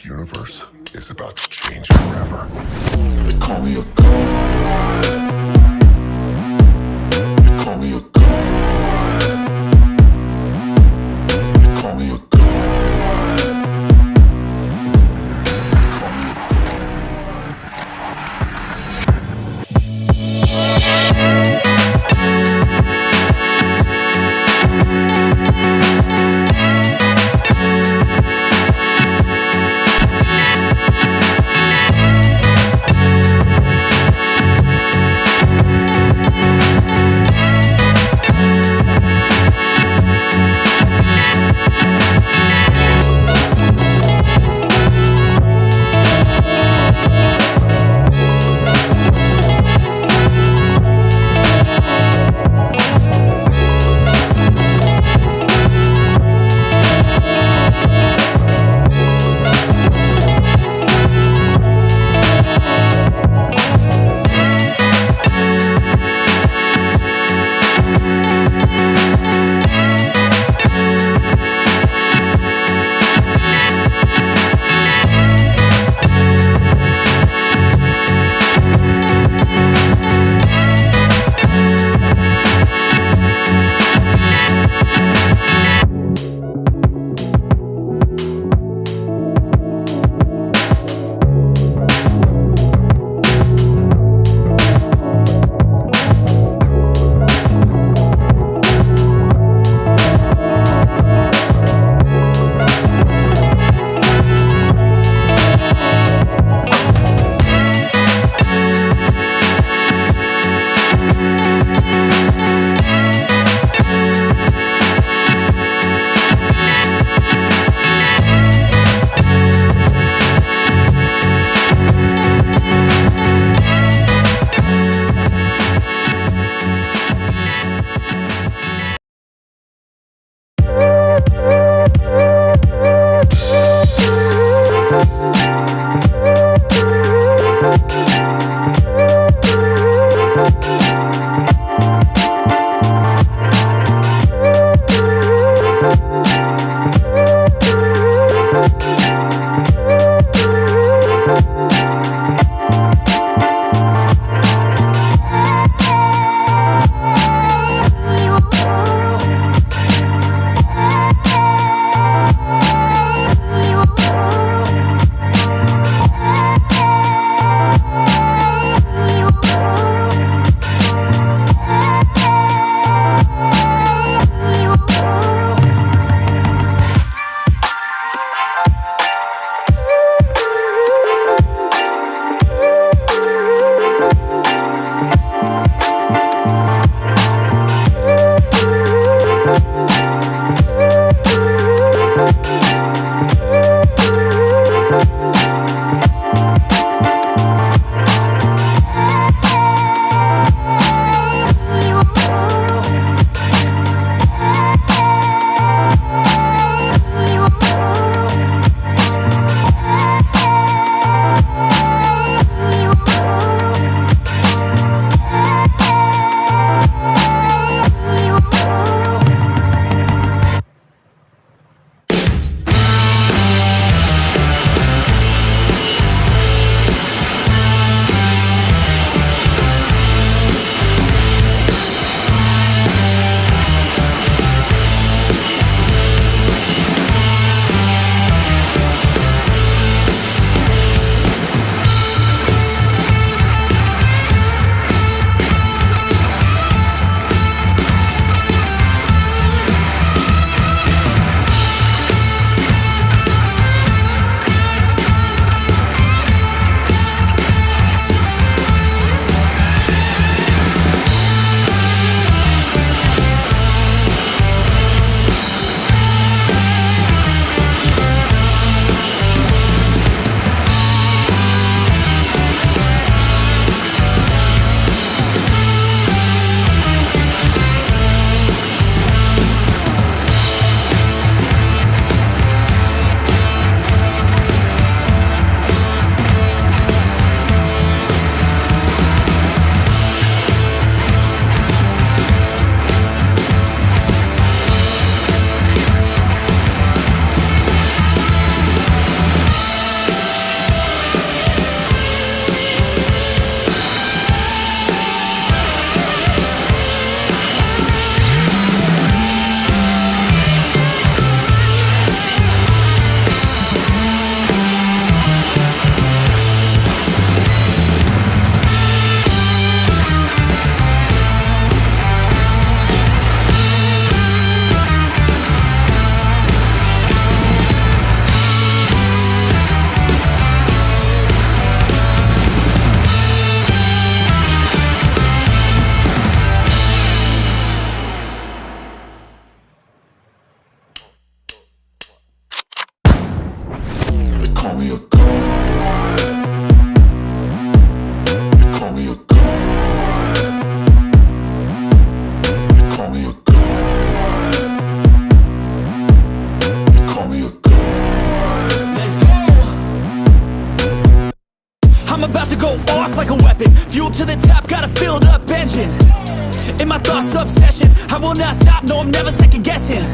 universe is about to change forever. They call me a god. They call me a god. They call me a god. They call me a me a god. They call me a god. They call me a god. They call me a god. Let's go. I'm about to go off like a weapon. Fuel to the top, got a filled up engine. In my thoughts, obsession. I will not stop, no, I'm never second guessing.